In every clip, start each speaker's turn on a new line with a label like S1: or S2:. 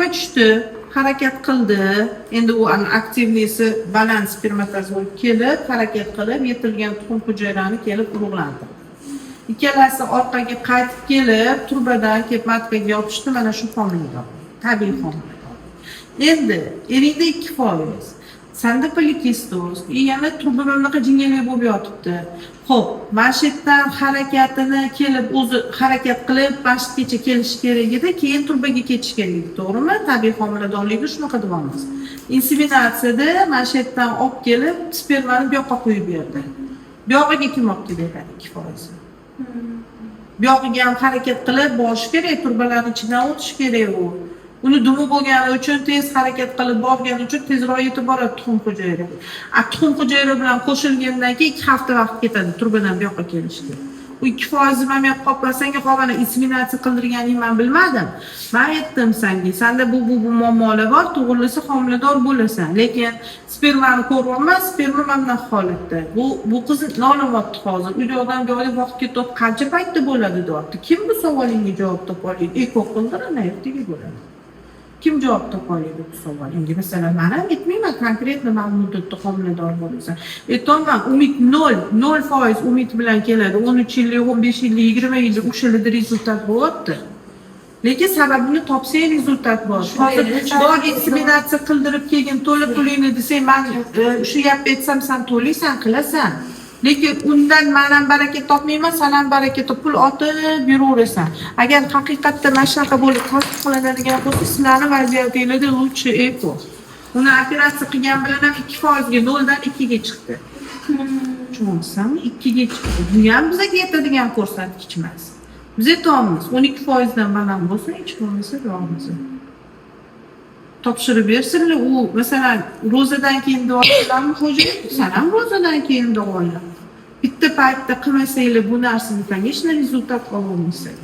S1: forma tushdi, harakat qildi. Endi u aktivniyasi baland spermatozoi kelib, harakat qilib, yetilgan tuxum hujayralarni kelib urug'lantirdi. Ikkalasi orqaga qaytib kelib, turbadan kelib matkaga yopishdi, mana shu homilador. Tabiiy homilador. Endi eringda 2%, sanda polikistoz, yana turba bunaqa jingalak bo'lib yotibdi. Xo'p, mana shu yerdan harakatini kelib o'zi harakat qilib, masjidgacha kelishi kerak edi, keyin turbaga ketish kerak edi, to'g'rimi? Tabiiy homiladorlikda shunaqa bo'lmas. Inseminatsiyada mana shu yerdan olib kelib, spermani bu yoqqa qo'yib berdi. Bu yoqqa kim olib keladi 2%? Bu yoqqa ham harakat qilib borish kerak, turbalarning ichidan o'tish kerak u. Uni dumi bo'lgani uchun tez harakat qilib borgani uchun tezroq yetib boradi tuxum hujayra. Tuxum hujayra bilan qo'shilgandan keyin 2 hafta vaqt ketadi turbadan bu yoqqa kelishga. U 2% ham yo'q qoplasanga qolgani inseminatsiya qildirganing men bilmadim. Men aytdim senga, senda bu muammolar bor, tug'ilsa homilador bo'lasan. Lekin spermani ko'ryapman, sperma mana holatda. Bu qiz nolimayapti hozir. Uyda odam joyda vaqt ketib qancha paytda bo'ladi deyapti. Kim bu savolingga javob topa oladi? Eko qildirana ertaga bo'ladi. Kim javob topa oladi bu savolingga? Masalan, men ham aytmayman konkretno mana muddatda homilador bo'lasan. Aytaman, umid 0% umid bilan keladi. 13 yillik, 15 yillik, 20 yillik o'shalarda rezultat bo'lyapti. Lekin sababini topsang rezultat bor. Hozir dor inseminatsiya qildirib kelgin, to'la pulingni desang, men shu gapni aytsam, sen to'laysan, qilasan. Lekin undan men ham baraka topmayman, sen ham baraka top pul otib yuraverasan. Agar haqiqatda mana shunaqa bo'lib tasdiqlanadigan bo'lsa, sizlarning vaziyatingizda lutchi eko. Uni operatsiya qilgan bilan ham 2% ga 0 dan 2 ga chiqdi. Tushunsanmi? 2 ga chiqdi. Bu ham bizga yetadigan ko'rsatkich emas. Biz aytamiz, 12% dan baland bo'lsa, hech bo'lmasa yo'qmiz. Topshirib bersinlar, u masalan ro'zadan keyin davolanmi xo'jayin, sen ham ro'zadan keyin davolan. Bitta paytda qilmasanglar bu narsani hech rezultat ololmaysan.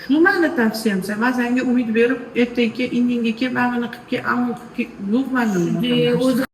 S1: Shu meni tavsiyam, men senga umid berib, ertaga indinga kelib, mana qilib kel, ammo yo'q menda.